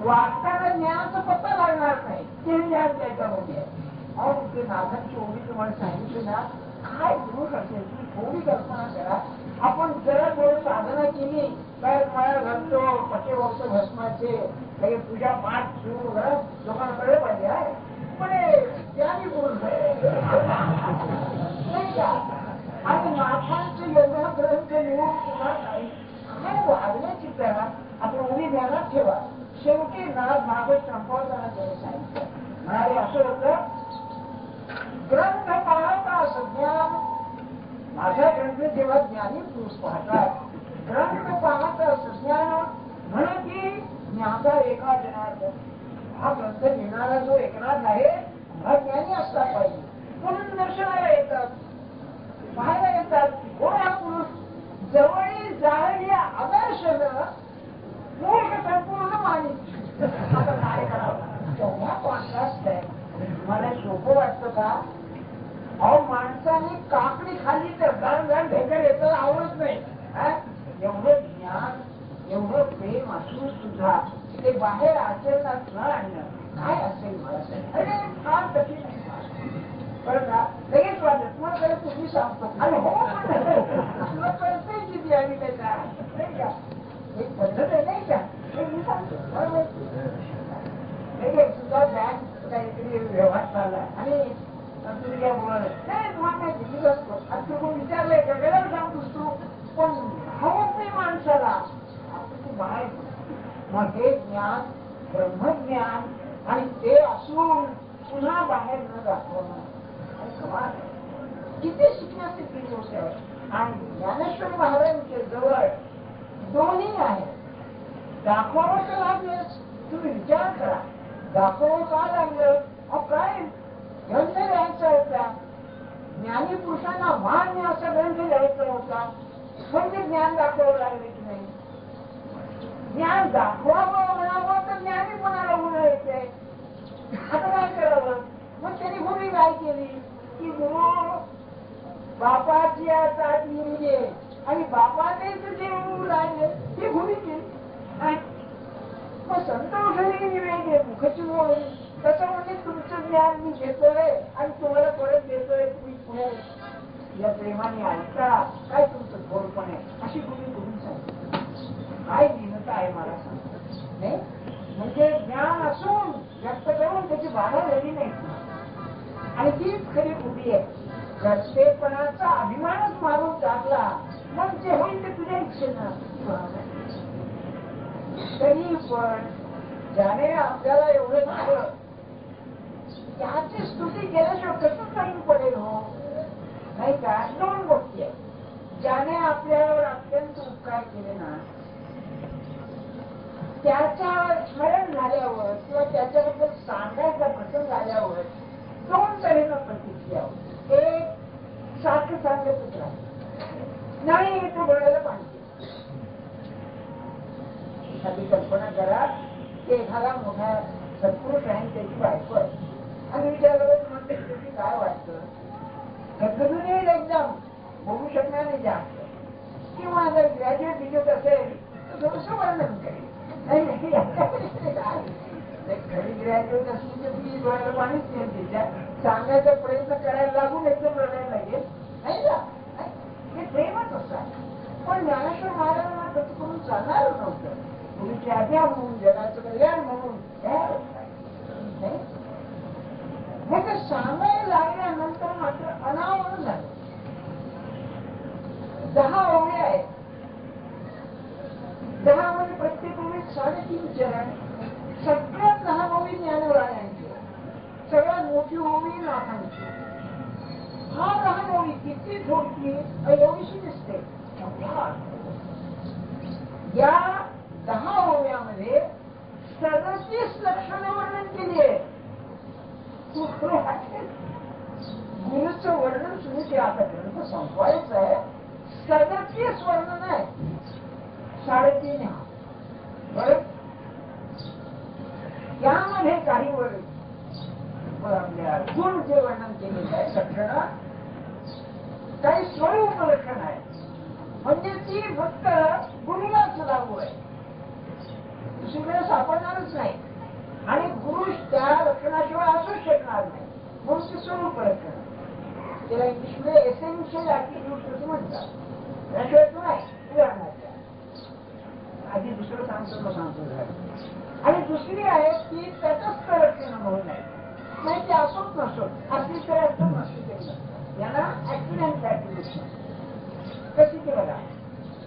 वाचताना ज्ञानाचा पत्ता लागणार नाही, ते ज्ञान त्याच्यामध्ये आहे. अहो ते नाथांची ओळी तुम्हाला सांगितली ना, काय दोष असेल तुम्ही थोडी कल्पना करा. आपण जरा थोडी साधना केली काय मला घालतो पटे वक्त भस्माचे काही पूजा पाठ सुरू लोकांना कळलं पाहिजे आहे. पण त्याने पुरुष नाही का. आणि नाथांचं एवढा ग्रंथ लिहून पुन्हा नाही काय वागण्याची करा. आपण उभी ध्यानात ठेवा. शेवटी नाथ भागवत संपवताना त्याने सांगितलं म्हणाले असं होतं, ग्रंथ पाहता ज्ञान. माझा ग्रंथ जेव्हा ज्ञानी पुरुष पाहतात, ग्रंथ पाहता ज्ञान म्हणून की ज्ञाता एका जनार्दन. हा ग्रंथ घेणारा जो एकनाथ आहे हा ज्ञानी असला पाहिजे. म्हणून दर्शनाला येतात, पाहायला येतात. कोण हा पुरुष जवळी जाळी आदर्श मूर्ख संपूर्ण मानित. आता काय करावं तेवढा कॉन्ट्रास्ट आहे. मला सोपं वाटतं का. अहो माणसाने काकडी खाल्ली तर घाण घाण ढेकर येतं आवडत नाही. एवढं ज्ञान एवढं प्रेम असून सुद्धा ते बाहेर आचरणात न आणणं काय असेल मला अरे फार कठीण आहे. बरं का लगेच वाटत मग तरी तुम्ही सांगतो आणि हो पण कळतंय किती आम्ही त्याच्या नाही का. एक पद्धत आहे नाही का. मी सांगतो बरोबर लगेच सुद्धा बँक काहीतरी व्यवहार चालला आणि तुम्ही काय बोलणार नाही तुम्हाला काय दिली असतो. आता कोण विचारलंय का वेळेला सांगतोस तू पण हवंच नाही माणसाला. आपण तू बाहेर मग हे ज्ञान ब्रह्मज्ञान आणि ते असून पुन्हा बाहेर न दाखवणं किती शिकण्याची गोष्ट आहे. आणि ज्ञानेश्वर महाराजांच्या जवळ दोन्ही आहे. दाखवावं तर लागलेच. तुम्ही विचार करा दाखवावं का लागलं. काय ग्रंथ लिहायचा होता. ज्ञानी पुरुषांना मान्य असा ग्रंथ लिहायचा होता. पण ते ज्ञान दाखवावं लागले की नाही. ज्ञान दाखवावं म्हणावं तर ज्ञानी कोणाला गुण येते. आता काय करावं. मग त्यांनी भूमी काय केली की गुरु बापाची आता लिहिली आणि बापानेच जे लागले ती भूमी केली. मग संतोषही निवेदे मुखची मोड तसं म्हणजे तुमचं ज्ञान मी घेतोय आणि तुम्हाला परत देतोय. तुम्ही पुढे या प्रेमाने ऐका काय तुमचं थोडपण आहे अशी भूमी तुम्ही सांगितली. काय दीनता आहे मला सांगतो नाही. म्हणजे ज्ञान असून व्यक्त करून त्याची बाधा झाली नाही आणि तीच खरी उभी आहे. कर्तेपणाचा अभिमानच मारून टाकला मग जे होईल ते तुझ्या इच्छेनं. तरी पण ज्याने आपल्याला एवढं झालं त्याची स्तुती केल्याशिवाय कसं काही पडेल हो नाही का. दोन गोष्टी आहेत. ज्याने आपल्यावर अत्यंत उपकार केले ना त्याच्यावर स्मरण झाल्यावर किंवा त्याच्याबद्दल सांगायचा प्रसंग आल्यावर दोन तऱ्हेनं प्रतिक्रिया होती. एक सारखं सांगतच राहील नाही तो बोलायला पाहिजे. एखादी कल्पना करा की एखादा मोठा सत्पुरुष आहे त्याची बायको आहे आणि विचारलं म्हणते तुम्ही काय वाटतं. गदगदून येईल एकदम बोलू शकणार नाही जास्त. किंवा जर ग्रॅज्युएट डिग्री असेल तर थोडंसं वर्णन करेल. नाही खरी ग्रॅज्युएट असली तर ती डोळ्याला पाणीच नाही तिच्या सांगायचा प्रयत्न करायला लागून एकदम रडायला लागेल नाही का. हे प्रेमच असतात. पण ज्ञानेश्वर महाराजांना कसं करून चालणार नव्हतं. मुलीची आज्ञा म्हणून जगाचं कल्याण म्हणून हे तर सांगायला लागल्यानंतर मात्र अनावरण झालं. 10 ओव्या आहेत. 10 म्हणजे प्रत्येक ओवीत 3.5 चरण. सगळ्यात लहान ओवी ज्ञानरायांची सगळ्यात मोठी ओवी नाथांची. हा लहान ओवी किती थोडकी एवढीशी दिसते. या 10 ओव्यामध्ये 37 लक्षणे वर्णन केली आहे. गुरुचं वर्णन सुरू केलं. आता ग्रंथ संपवायचं आहे. 37 वर्णन आहे. 3.5 बरं. यामध्ये काही आपल्या गुण जे वर्णन केलेलं आहे लक्षण काही स्वरूप लक्षण आहे म्हणजे ती फक्त गुरुलाच लागू आहे. दुसरीकडे सापडणारच नाही. आणि गुरु त्या लक्षणाशिवाय असूच शकणार नाही. म्हणून ते स्वरूप लक्षण, त्याला इंग्लिशमध्ये एसेन्शियल ऍट्रिब्यूट असं म्हणतात. त्याशिवाय तू नाही उदाहरणार्थ आधी दुसरं सांगतो. आणि दुसरी आहे की तटस्थ लक्षण म्हणून आहे. नाही ते असोच नसोत, असली तर असं नसली तरी नसतं. याला ऍक्सिडेंट ऍट्रिब्यूट. कशी ते बघा,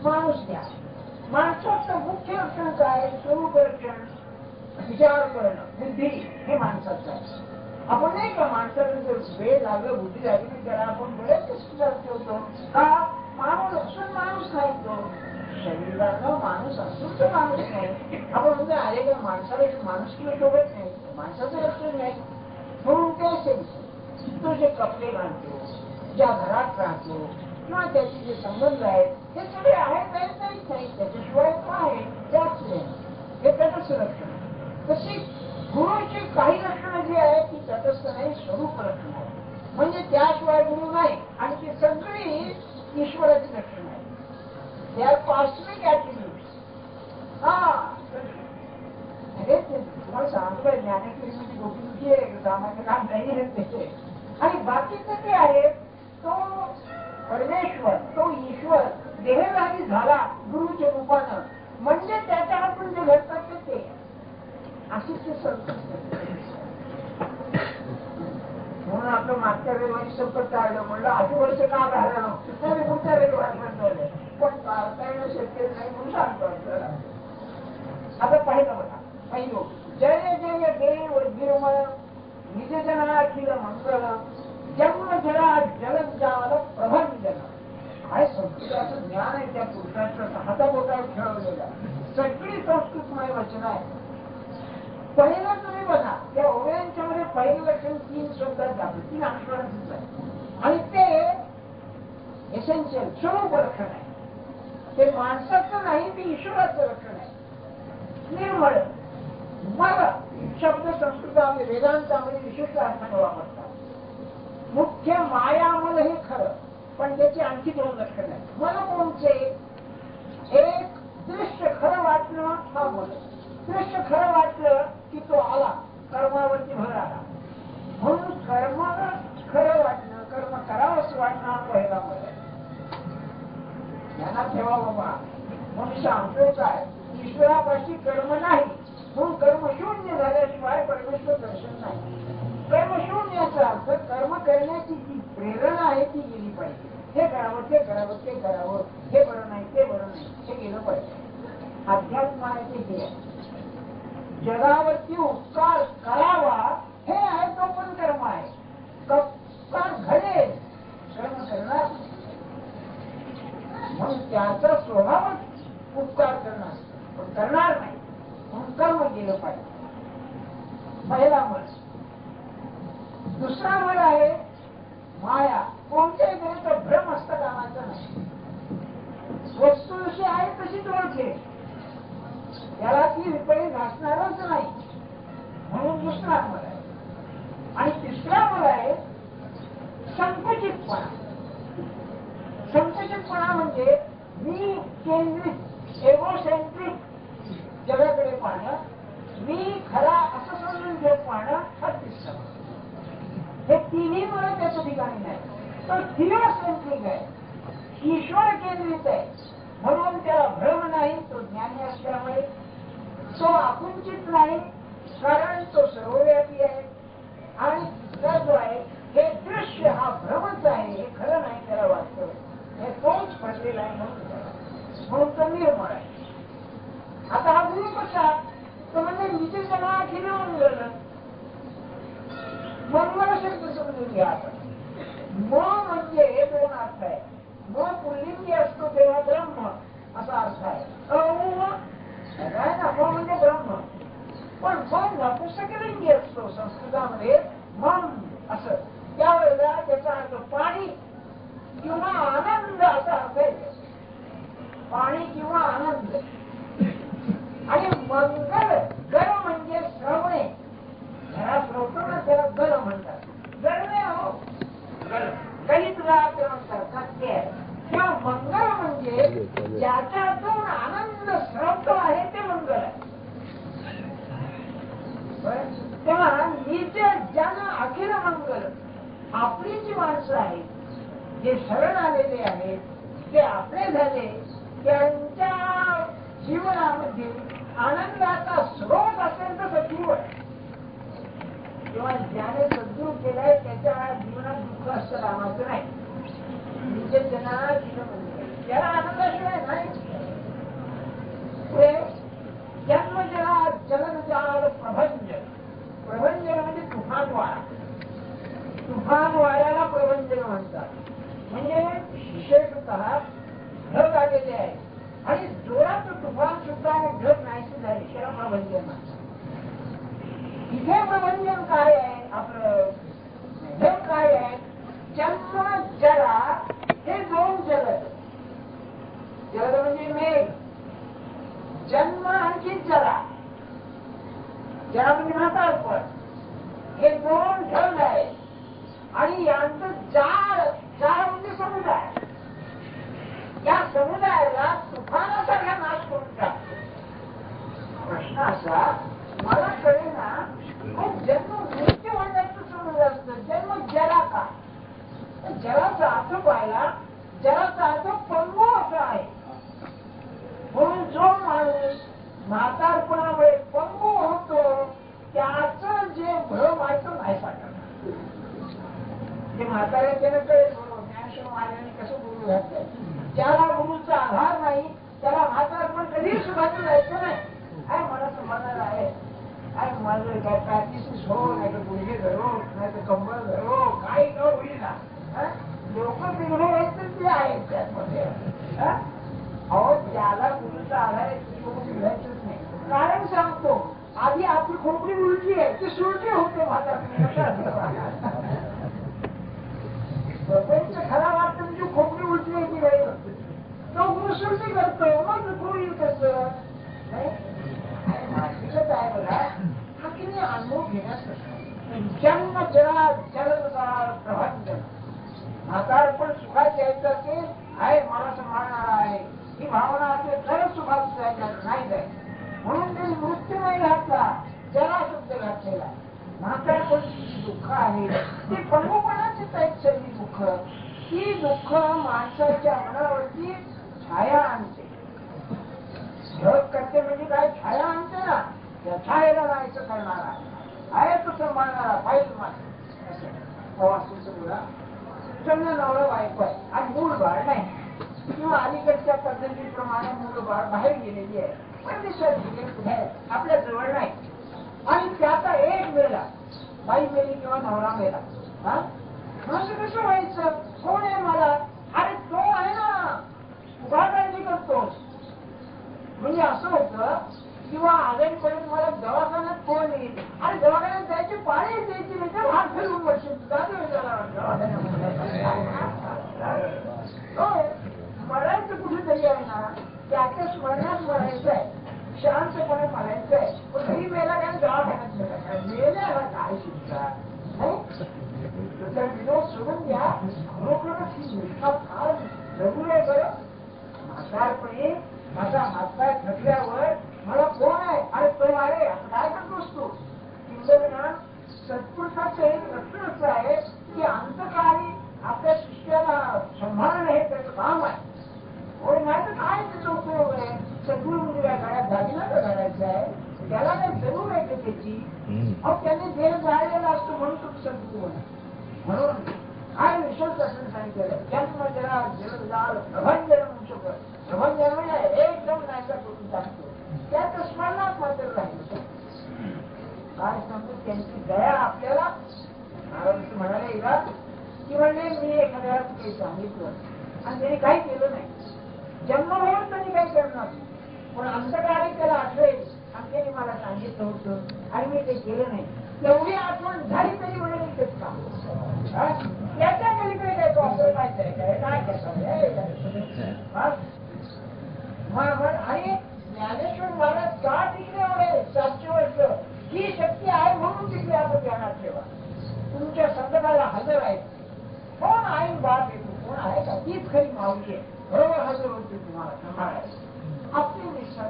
माणूस घ्या. माणसाचं मुख्य लक्षण काय? स्वरूप लक्षण, विचार करणं, बुद्धी, हे माणसाचं आहे. आपण नाही का माणसाला जर वेळ लागलं, बुद्धी लागली, त्याला आपण बरेच ठेवतो का? माणूस असून माणूस नाही तो. शरीरानं माणूस असून तो माणूस नाही. आपण म्हणजे अरे का माणसाला माणूस किंवा शोभत नाही, माणसाचं लक्षण नाही. म्हणून ते असेल तो जे कपडे घालतो, ज्या घरात राहतो, किंवा त्याचे जे संबंध आहेत, हे सगळे आहेत नाहीच नाही. त्याच्याशिवाय तो आहे त्याच हे तटस्थ लक्षण. तशी गुरुची काही लक्षणं जी आहेत ती तटस्थ नाही, स्वरूप लक्षण आहे. म्हणजे त्याशिवाय गुरु नाही. आणि ती सगळी ईश्वराची लक्षण आहे. They are cosmic attributes. तुम्हाला सांगतो काय, ज्ञानेश्वरीमध्ये गोपीची सामान्य काम नाही आहे त्याचे. आणि बाकीचं ते आहे तो परमेश्वर, तो ईश्वर देहधारी झाला गुरुच्या रूपानं. म्हणजे त्याच्या हातून जे घडतात ते अशीच ते संस्कृत. म्हणून आपलं मागच्या रविवारी संपत टाळलं. म्हणलं 8 वर्ष का झालं नव्हतं, पुढच्या रविवारपर्यंत झालं. पण टाळता येणं शक्य नाही म्हणून सांगतो आपल्याला. आता पाहिलं बघा, पहिलो जय जय देव गिरमळ निजजना अखिल मंगल जन्म जरा जलजाल प्रभंजन. काय संस्कृताचं ज्ञान आहे त्या पुरुषाचं, हाताबोटावर खेळवलेलं. सगळी संस्कृतमय वचन आहे. पहिलं तुम्ही बघा, त्या ओव्यांच्या मध्ये पहिलं लक्षण 3 शब्दात जातं, 3 अक्षरांचंच आहे. आणि ते एसेन्शियल स्वरूप लक्षण आहे. ते माणसाचं नाही, ते ईश्वराचं लक्षण आहे. निर्मळ मल शब्द संस्कृतामध्ये वेदांतामध्ये विशिष्ट अर्थाने वापरतात. मुख्य मायामल हे खरं, पण त्याची आणखी 2 लक्षण आहेत. मल कोणचे? एक दृश्य खरं वाटणं हा मल. दृश्य खरं वाटलं की तो आला, कर्मावरती भर आला. म्हणून कर्म खरं वाटणं, कर्म करावं असं वाटणं हा पहिला मल आहे. यांना ठेवा बाबा. मनुष्य सांगतो काय, ईश्वरापाशी कर्म नाही, म्हणून कर्मशून्य झाल्याशिवाय परमेश्वर दर्शन नाही. कर्मशून्याचा अर्थ कर्म करण्याची जी प्रेरणा आहे ती गेली पाहिजे. हे करावं, ते करावं, ते करावं, हे बरं नाही, ते बरं नाही, हे गेलं पाहिजे. अध्यात्म आहे ते हे आहे. जगावरती उपकार करावा हे आहे, तो पण कर्म आहे. उपकार घडेल, कर्म करणार. म्हणून त्याचा स्वभावच उपकार करणार, पण करणार नाही. म्हणून कर्म केलं पाहिजे. पहिला मल. दुसरा मल आहे माया. कोणत्याही गोष्ट भ्रम असता कामाचा नाही. वस्तू जशी आहे तशीच ओळखे, त्याला ती विपरीत घासणारच नाही. म्हणून दुसरा मल आहे. आणि तिसरा मल आहे संकुचितपणा. संकुचितपणा म्हणजे मी केंद्रित, एगोसेंट्रिक जगाकडे पाहणं, मी खरा असं समजून घेत पाहणं, हा तिसरा. हे तिन्ही मला त्याच्या ठिकाणी नाही. तो थिओसेंट्रिक आहे, ईश्वर केंद्रित आहे. म्हणून त्याला भ्रम नाही, तो ज्ञानी असल्यामुळे. तो आकुंचित नाही, कारण तो सर्वव्यापी आहे. आणि तिसरा जो आहे हे दृश्य, हा भ्रमच आहे, हे खरं नाही, त्याला वाटतं. हे तोच पडलेला आहे म्हणून तो निर्मळ आहे. आता हा गुरु कसा, तर म्हणजे निजजना अखिल मंगल. मंगल शब्द समजून घ्या आपण. म म्हणजे 2 अर्थ आहे. म पुल्लिंगी असतो तेव्हा ब्रह्म असा अर्थ आहे. काय ना, म म्हणजे ब्रह्म. पण मन नपुंसकलिंगी असतो संस्कृतामध्ये, मन असं. त्यावेळेला त्याचा अर्थ पाणी किंवा आनंद असा अर्थ आहे. पाणी किंवा आनंद. आणि मंगल गर म्हणजे श्रवणे. घरात श्रवतो ना त्याला गर म्हणतात. गरणे हो, गणित म्हणतात ते आहे. किंवा मंगल म्हणजे ज्याच्यातून आनंद श्रवतो आहे ते मंगल आहे. तेव्हा नीचे ज्यांना अखिल मंगल आपली जी माणसं आहेत, जे शरण आलेले आहेत, ते आपले झाले, त्यांच्या जीवनामध्ये आनंदाचा स्रोत असेल तर सद्गुरू आहे. किंवा ज्याने सद्गुरू केलाय त्याच्या जीवनात दुःख असतं रामाचं नाही. म्हणजे त्याला आनंदाशिवाय नाही. जन्मजला जलजाल प्रभंजन. प्रभंजन म्हणजे तुफान वारा. तुफान वाऱ्याला प्रभंजन म्हणतात. म्हणजे विशेषतः ढग आलेले आहे आणि जोरात तुफान सुद्धा ढग नाहीसे झाले, त्याला प्रभंजन म्हणतात. इथे प्रभंजन काय आहे? आपलं ढग काय आहे? जन्म जला हे दोन जलद. जलद म्हणजे मेघ. जन्म आणखी जरा. जरा म्हणजे म्हातारपण. हे दोन ढग आहे आणि यांचं जाळ. जाळ म्हणजे समुदाय. या समुदायाला तुफानासारखा नाश करून टाकतो. प्रश्न असा मला कळेना, जन्म मृत्यू होण्याचं समज असतं. जन्म जरा का? जराचा अर्थ पाहिला, जराचा अर्थ पंगू असा आहे. म्हणून जो माणूस म्हातारपणामुळे पंगू होतो त्याचं जे भ्रम आहे तो नाही साकारणार. जे म्हाताऱ्याच्या कळेल बरोबर ज्ञानेश्वर महाराजांनी कसं गुरु घातलंय. ज्याला गुरुचा आधार नाही त्याला म्हातारपण कधीच सुखाचं जायचं नाही. काय मला समाधान आहे, काय माझं काय प्रॅक्टिस हो, नाही तर गुडघे धरो, नाही तर कंबर धरो, काही न होईना. लोक बिघडे आहेत ते आहेत त्यामध्ये. अहो ज्याला गुरुचा आधार आहे बिघडायचंच नाही. कारण सांगतो, आधी आपली खोपडी उलटी आहे ती सुलटी होते प्रपंच खरा वाटतं म्हणजे खोपडी उलटी आहे की नाही. तो गुरु सुलटी करतो, मग गुरु येईल कसं नाही. मानसिकच आहे बघा. हा की नाही अनुभव घेण्यास जन्म जरा जलसार प्रभंजन. म्हातारपण सुखात यायचं असेल आहे, मला सांभाळणार आहे ही भावना असेल तरच सुखात जायचं नाही जाय. म्हणून ते मृत्यू नाही घातला, जरा शब्द घातलेला. म्हातारपण दुःख आहे ते पंगुपणाचीच आहेत सगळी दुःख. ती दुःख माणसाच्या मनावरती छाया आणते. ढग करते म्हणजे काय? छाया आणते ना. त्या छायेला नाहीचं करणारा आहे तो सांभाळणारा पाहिजे माझा. समजा नवरा बायको आहे आणि मूळ बाळ नाही, किंवा अलीकडच्या पद्धतीप्रमाणे मूळ बाळ बाहेर गेलेली आहे, परदेशात गेलेली कुठे आहे, आपल्या जवळ नाही. आणि त्याचा एक मेला, बाई मेली किंवा नवरा मेला. असं कसं व्हायचं? कोण आहे मला? अरे तो आहे ना, उभा काळजी करतोस. म्हणजे असं होतं किंवा आजारीपर्यंत मला दवाखान्यात कोण येईल. आणि दवाखान्यात जायची पाळी द्यायची नाही तर हात फिरवून बसशील. मरायचं कुठेतरी आहे ना, त्याच्या स्मरणात मरायचं आहे, शांतपणे मरायचं आहे. पण घरी मेला काय दवाखान्यात मेल्याला काय शिक्षा नाही. तर विनोद सोडून द्या. खरोखरच ही निष्ठा फार जरूर आहे बरं. म्हातारपणे माझा हातपाय थकल्यावर मला कोण आहे? अरे तो आहे. काय करतोस तू? किंबहुना सत्पुरुषाचं एक लक्षण असं आहे की अंतकाळी आपल्या शिष्याला सांभाळणं हे त्याचं काम आहे. होय नाही तर काय त्याचा उपयोग आहे? सद्गुरू म्हणजे काय गाड्यात दागिना का घालायचा आहे? त्याला काही जरूर आहे का त्याची? अहो त्यांनी देह जाळलेला असतो म्हणून तो सद्गुरू आहे. म्हणून काय विशेष असं सांगितलेलं जन्म जरा जलजाल प्रभंजन म्हणू शकत. प्रभंजन म्हणजे एकदम नायका करून टाकतो. त्याचं स्मरणात मात्र राहिलं. काय सांगतो त्यांची दया आपल्याला. महाराज म्हणाले एकदा की म्हणजे मी एखाद्याला काही सांगितलं आणि त्याने काही केलं नाही. जन्म होऊन त्यांनी काही करणार पण अंतकाळी त्याला आठवेल आणि त्याने मला सांगितलं होतं आणि मी ते केलं नाही. एवढी आठवण झाली तरी म्हणजे मी तेच काम. त्याच्या पलीकडे काय कॉम्प्रोमाइज आहे काय आणि ज्ञानेश्वर महाराज का टिकले एवढे 700 वर्ष? ही शक्ती आहे म्हणून टिकले. आपण ध्यानात ठेवा. तुमच्या संकटाला हजर आहे. कोण आई बाप येतो? कोण आहे का? तीच खरी माऊली आहे. बरोबर हजर होते तुम्हाला सांभाळायला. आपली निष्ठा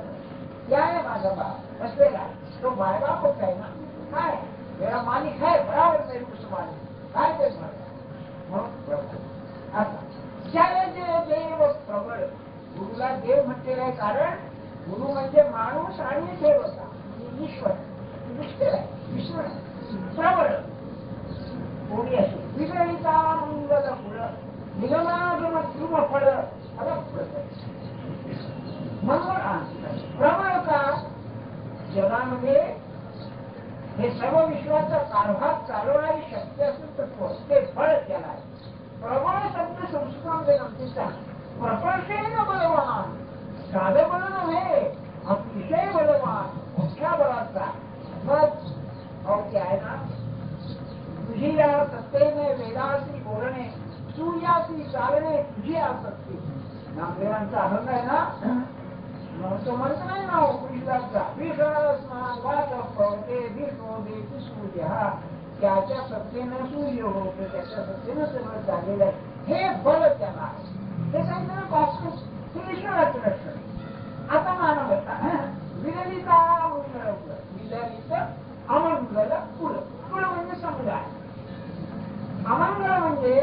या माझा बाप बसलेला तो मायबापच आहे ना. काय मेरा मालिक है बराबर मेरे कुछ मालिक काय ते जय जय देव प्रबळ. गुरुला देव म्हटलेलं आहे कारण गुरु म्हणजे माणूस आणि देवता ईश्वर विष्णू प्रबळ कोणी असे विगणिता मंगल फुल निगमागम ध्रुव फळ प्रबळ का जगामध्ये हे सर्व विश्वाचा कारभार चालवणारी शक्ती असून तत्व ते फळ त्याला आहे. प्रबळ शब्द संस्कृतामध्ये गमतीचा प्रकर्षेन बलवान साधं बल नव्हे अतिशय बलवान मोठ्या बलाचा. मग ते आहे ना तुझी या सत्तेने वेदासी बोलणे सूर्यासी चालणे तुझी आसक्ती. नामदेवांचा अभंग आहे ना तो म्हणत नाही ना उपनिषदाचा सूर्य त्याच्या सत्तेनं सूर्य होतो त्याच्या सत्तेनं सगळं झालेलं आहे. हे बल त्याला हे सांगितलं कॉस्मिक हे ईश्वराचं लक्षण. आता मानवता विरलिता मंगळ विरलित अमंगल कुळ. कुळ म्हणजे समुदाय. अमंगळ म्हणजे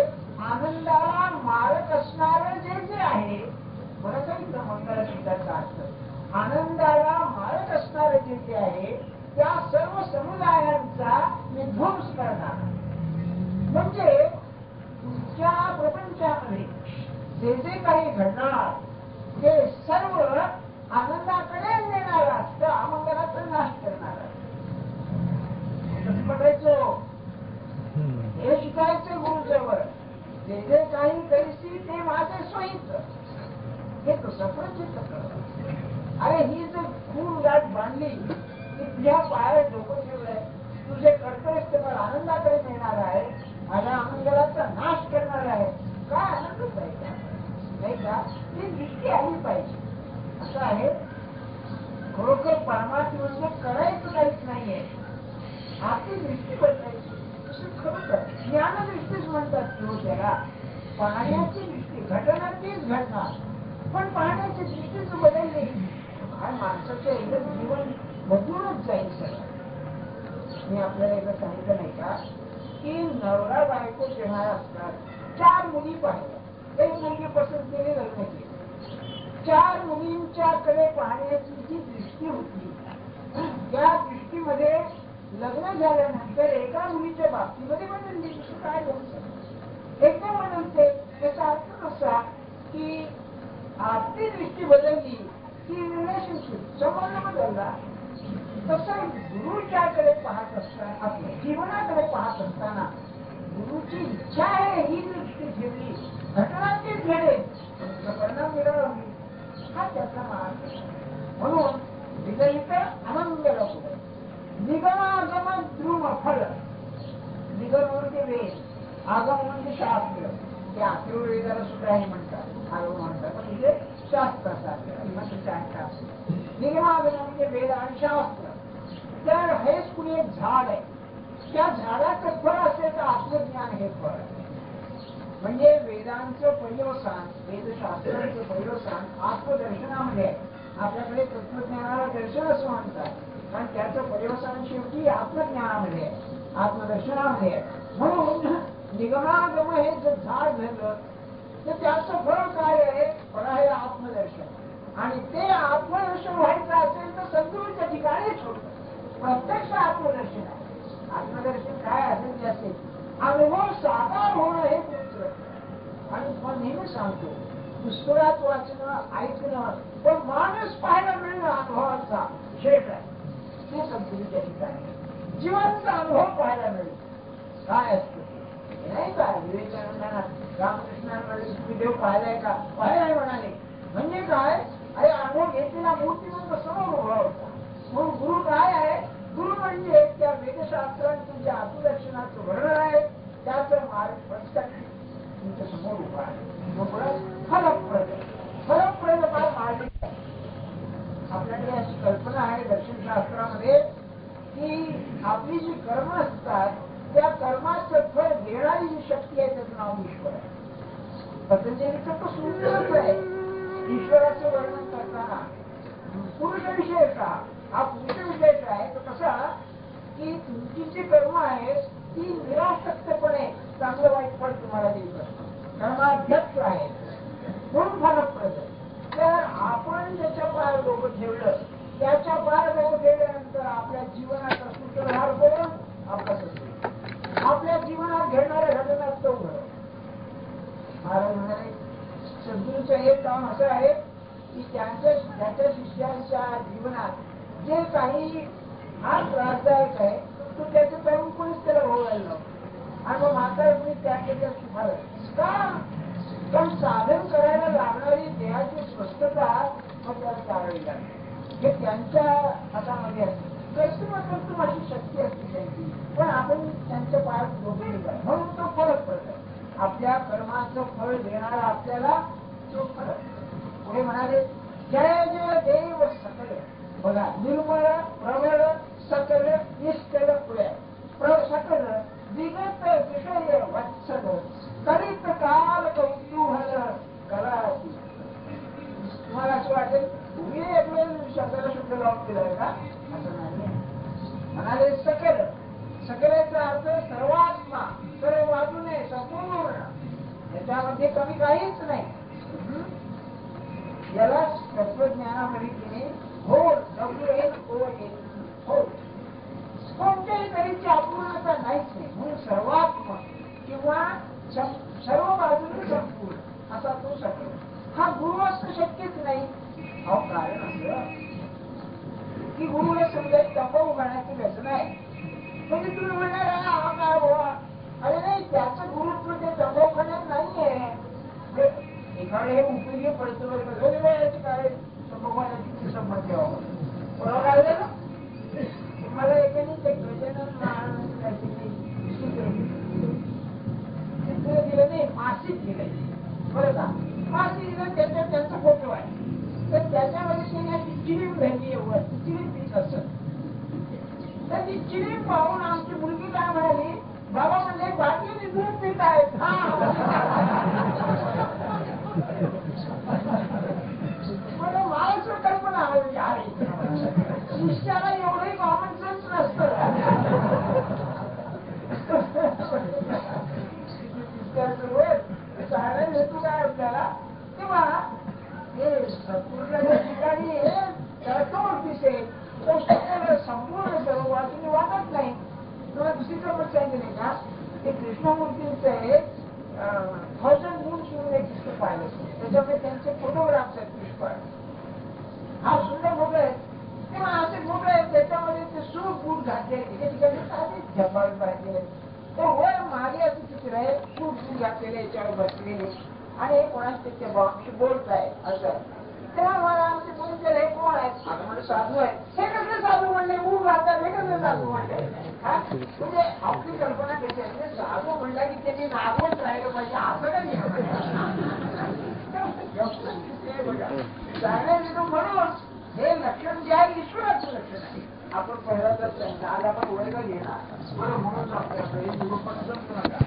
आनंदाला मारक असणार जे जे आहे. मला सांगितलं मंगळ शब्दाचा अर्थ आनंदाला मारक असणारे जे जे आहे त्या सर्व समुदायांचा विध्वंस करणार. म्हणजे तुमच्या प्रपंचामध्ये जे जे काही घडणार ते सर्व आनंदाकडे नेणार असतं अमंगलाचा नाश करणार. बघायचं हे शिकायचं गुरुजवळ. जे जे काही करीसी ते माझे सोयीच हे कसं अरे ही जर खून गाठ बांधली की तुझ्या पायात डोकं ठेवलंय तुझे कर्तव्य ते मला आनंदाकडे नेणार आहे माझ्या अमंगलाचा नाश करणार आहे. काय आनंदच आहे का नाही का ती दृष्टी आली पाहिजे. असं आहे खरोखर परमात्मा म्हणजे करायचं काहीच नाहीये आपली दृष्टी बदलायची. खरोखर ज्ञानदृष्टीच म्हणतात किंवा त्याला पाहण्याची दृष्टी घटनाचीच घडणार पण पाहण्याची दृष्टीच बदलली काय माणसाचं एकदम जीवन बदलूनच जाईल सगळं. मी आपल्याला एकदा सांगितलं नाही का की नवरा बायको जेव्हा असतात 4 मुली पाहिल्या एक मुलगी पसंत केली लग्न केली. 4 मुलींच्याकडे पाहण्याची जी दृष्टी होती त्या दृष्टीमध्ये लग्न झाल्यानंतर एका मुलीच्या बाबतीमध्ये बदलली. काय होतं एकदम बदलते. त्याचा अर्थ असा की आपली दृष्टी बदलली की रिलेशनशिप संबंध बदलला. तसं गुरुच्याकडे पाहत असताना आपल्या जीवनाकडे पाहत असताना गुरुची इच्छा आहे ही दृष्टी ठेवली घटनाचीच घडेल परिणाम मिळाला हा त्याचा मार्ग. म्हणून विगलित अमंगल निगमागम ध्रुव फल. निगम म्हणजे वेद आगम म्हणजे शास्त्र. ते अथर्ववेदाला सुद्धा हे म्हणतात आगम म्हणतात पण इथे शास्त्रासारखे निगमागम म्हणजे वेद आणि शास्त्र. तर हेच कुणी एक झाड आहे त्या झाडाचं फळ असेल तर आत्मज्ञान हे फळ आहे. म्हणजे वेदांचं पर्यवसान वेदशास्त्रांचं पर्यवसान आत्मदर्शनामध्ये आपल्याकडे तत्वज्ञानाला दर्शन असं म्हणतात कारण त्याचं पर्यवसान शेवटी आत्मज्ञानामध्ये आत्मदर्शनामध्ये आहे. म्हणून निगमागम हे जर झाड धरलं तर त्याचं फळ काय आहे फळ आहे आत्मदर्शन. आणि ते आत्मदर्शन व्हायचं असेल तर सद्गुरूच्या ठिकाणीच होतं. प्रत्यक्ष आत्मदर्शन आहे. आत्मदर्शन काय असेल ते असेल अनुभव साकार होणं हे पुत्र. आणि पण नेहमी सांगतो पुस्तकात वाचणं ऐकणं पण माणूस पाहायला मिळणं अनुभवाचा शेष आहे. ते सद्गुरूच्या ठिकाणी जीवनचा अनुभव पाहायला मिळेल. काय असतं नाही का विवेकानंदांना रामकृष्णांमध्ये तुम्ही देव पाहिलाय का पाहिलाय म्हणाले. म्हणजे काय अरे अनुभव घेतलेला मूर्ती म्हणजे समोर उभा होता. म्हणून गुरु काय आहे गुरु म्हणजे त्या वेदशास्त्रांचं जे आत्मदर्शनाचं वर्णन आहे त्याचं मार्ग तुमच्या समोर उभा आहे. फलप्रद फार मार्ग आपल्याकडे अशी कल्पना आहे दर्शनशास्त्रामध्ये की आपली जी कर्म असतात त्या कर्माचं फळ घेणारी जी शक्ती आहे त्याचं नाव ईश्वर आहे. पतंजलीचं तो सूत्रच आहे ईश्वराचं वर्णन करताना पुरुष विशेषतः हा पुरुष विशेष आहे. तो कसा की तुमची जी कर्म आहेत ती निरासक्तपणे चांगलं वाईट फळ तुम्हाला देत असतं. कर्माध्यक्ष आहे म्हणून फरक पडत. तर आपण ज्याच्या पायावर डोकं ठेवलं त्याच्या पायावर डोकं ठेवल्यानंतर आपल्या जीवनाचा सूत्रधार करून अभ्यास असतो. आपल्या जीवनात घडणाऱ्या घटना तो घडव. महाराज म्हणाले सद्गुरूचं एक काम असं आहे की त्याच्या शिष्यांच्या जीवनात जे काही हा त्रासदायक आहे तो त्याचे करून कोणीच त्याला भोगायला नको. आणि मग म्हातारा कोणी त्याच्या शिफारस का पण साधन करायला लागणारी देहाची स्वस्थता मग त्याला टाळली लागते. हे त्यांच्या हातामध्ये असते. कर्तृत्व अशी शक्ती असते त्यांची, पण आपण त्यांच्या पायात डोके नाही. म्हणून तो फरक पडतो. आपल्या कर्माचं फळ देणारा आपल्याला तो फरक. पुढे म्हणाले जय जय देव सकल. बघा निर्मळ प्रबळ सकल निष्कल पुढे सकल विगत विषय वत्सल करीत काल कौतूहल कला. तुम्हाला असं वाटेल तुम्ही एक वेळ शब्दाला शब्द लावून केलाय का? असं नाही. म्हणाले सकल. सकलेचा अर्थ सर्वात्मा, सर्व बाजूने संपूर्ण, याच्यामध्ये कमी काहीच नाही. याला तत्वज्ञानामध्ये तिने होल होल कोणत्याही तऱ्हेची अपूर्णता नाहीच नाही. म्हणून सर्वात्म किंवा सर्व बाजूने संपूर्ण असा तो सकल. हा गुरु असणं शक्यच नाही. अहो कारण असं की गुरुला समजा तप उघडण्याची व्यसन आहे. म्हणजे तुम्ही म्हणणार हा काय बोला, अरे नाही त्याचं गुरुत्व ते तपोखान्यात नाहीये. एखादे हे उपयोगी पडतो याची काय तपोखान्याची संबंध ठेवावं. बरोबर आहे ना. मला एकाने ते गजानन महाराजांची सूत्र दिलं नाही, मासिक दिलंय बरं का. मासिक दिलं त्याच्यात त्यांचा फोटो आहे. तर त्याच्यामध्ये त्याने चिरीम धरली एवढं चिरीम पीठ असत. तर ती चिरीम पाहून आमची मुलगी काय म्हणाली, बाबा म्हणजे बाटली दूध पीठ आहेत. मला माणूस कल्पना आली शिष्याला एवढंही कॉमन सेन्स नसतं. सांगायला हेतू काय आपल्याला तेव्हा हे सत्पुरुषाच्या ठिकाणी तडतोड दिसेल संपूर्ण सर्व वाचून वाटत नाही. तुम्हाला दुसरीकडे पण सांगितले का ते कृष्णमूर्तींचं एक 1000 मून शिवून एक पुस्तक पाहिलं. त्याच्यामध्ये त्यांचे फोटोग्राफ्स आहेत पुष्कळ. हा सुंदर फोटो आहे. तेव्हा असे फोटो आहेत त्याच्यामध्ये ते सूट बूट घातले एके ठिकाणी साधे झपाट पाहिजे. तर वर मागे असं चित्र आहे सूट बूट घातलेले याच्यावर बसलेले आणि कोणाच त्याच्या बॉक्सशी बोलत आहे असं. तेव्हा मला आमचे मुलीचे हे कोण आहेत? आता म्हणजे साधू आहे. हे कसले साधू म्हणले ऊर घालतात, हे कसले साधू म्हणले. म्हणजे आपली कल्पना कशी आहे साधू म्हणला की त्यांनी नागवत राहिलं पाहिजे असं काही सांगायचं. म्हणून हे लक्षण जे आहे ईश्वराचं लक्षण आहे. आपण पहिल्यांदाच सांगितलं आज आपण वर्ग घेणार बरं म्हणून आपल्याकडे पण जमतो नका.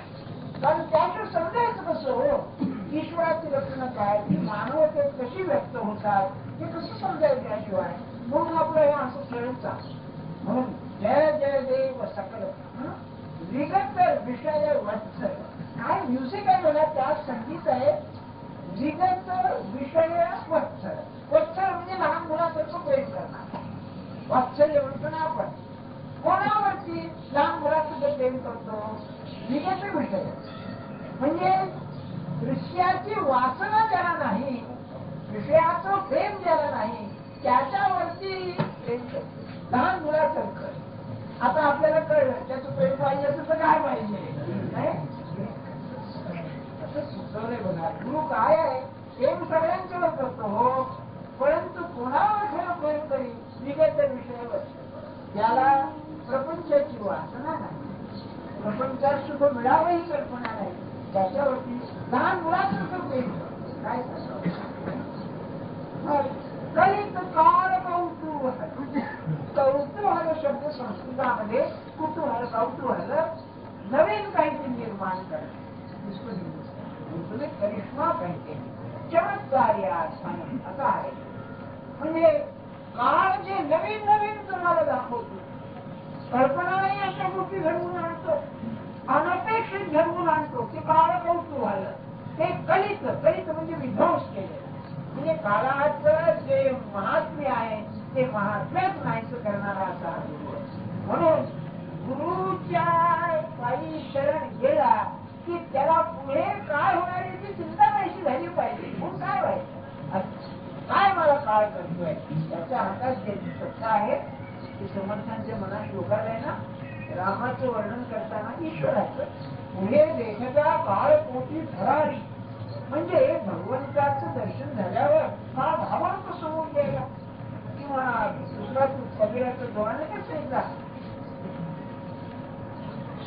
कारण त्याचं समजायचं कसं हो ईश्वराची लक्षणं काय, ती मानवतेत कशी व्यक्त होतात हे कसं समजायचं याशिवाय. म्हणून आपलं हे असं खेळचा. म्हणून जय जय देव सकल विगत विषय वत्सल. काय म्युझिक आहे बघा त्यात संगीत आहे. विगत विषय वत्सल. वत्सल म्हणजे लहान मुलासारखं प्रेम करणार. वात्सल्य म्हणतो ना आपण कोणावरती लहान मुलासुद्धा प्रेम करतो. विगत विषय म्हणजे दृश्याची वासना ज्याला नाही, विषयाचं प्रेम ज्याला नाही त्याच्यावरती प्रेम करतो लहान मुलासारखं. आता आपल्याला कळलं त्याचं प्रेम पाहिजे असं तर काय पाहिजे नाही असं सुचवलंय बघा. गुरु काय आहे प्रेम सगळ्यांच्यावर करतो हो, परंतु कोणावर खरं प्रेम करी विगत विषयावर. त्याला प्रपंचाची वासना नाही, प्रपंचात सुख मिळावं ही कल्पना नाही, त्याच्यावरती लहान मुलासारखं प्रेम काय कलित काळ कौतूहल. कौतूहल शब्द संस्कृतामध्ये कुतूहल कौतूहल नवीन काहीतरी निर्माण करणं करिश्मा पाहिजे चमत्कार या असं आहे. म्हणजे काळ जे नवीन नवीन तुम्हाला दाखवतो, कल्पना नाही अशा गोष्टी घडवून आणतो, अनपेक्षित घडवून आणतो. ते काळ कौतुक झालं, ते कलित म्हणजे विध्वंस केले. म्हणजे काळाचं जे महात्म्य आहे ते महात्म्याच नाहीच करणारा असा गुरु. म्हणून गुरुच्या पायी शरण गेला की त्याला पुढे काय होणार याची चिंता नाहीशी झाली पाहिजे. म्हणून काय व्हायचं, काय मला काळ करतोय, त्याच्या हातात ज्याची सत्ता आहे ती समर्थांच्या मनात योगाला आहे ना. रामाचं वर्णन करताना ईश्वराचं पुढे देखता काळ पोटी भरारी, म्हणजे भगवंताचं दर्शन झाल्यावर हा भावांत समोर गेला किंवा दुसरा कबीराचं दोहाने कसं एकदा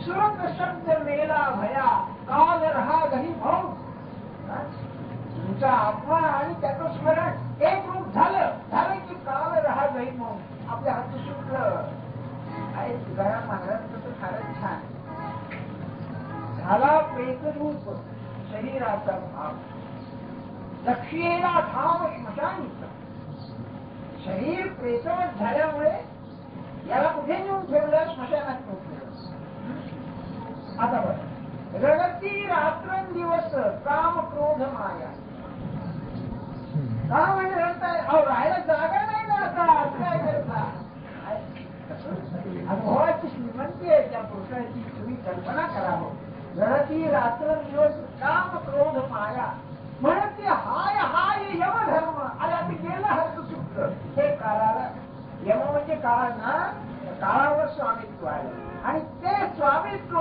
सुरत शब्द मेला भया काल रहा घरी भाऊ. तुमचा अपमान आणि त्याचं स्मरण एक रूप झालं की काल रहा घरी भाऊ. आपल्या हात सुटलं आहे. तुकाराम महाराजांचं तर फारच छान झाला प्रेतरूप शरीराचा भाव, लक्ष्येला ठाव स्मशानीचा. शरीर प्रेतवत झाल्यामुळे याला कुठे नेऊन ठेवलं, स्मशानात नेऊन ठेवलं. आता बघ, रडती रात्रंदिवस काम क्रोध माया. का म्हणजे रडताय, अहो राहायला जागा नाही ना आता, काय करता. अनुभवाची श्रीमंती आहे त्या पुरुषाची, तुम्ही कल्पना करावं. रडती रात्रंदिवस काम क्रोध माया, म्हणते हाय हाय यमधर्म. आणि आता गेलं हस्त सुटलं हे काळाला. यम म्हणजे काळ ना, काळावर स्वामित्व आहे आणि ते स्वामित्व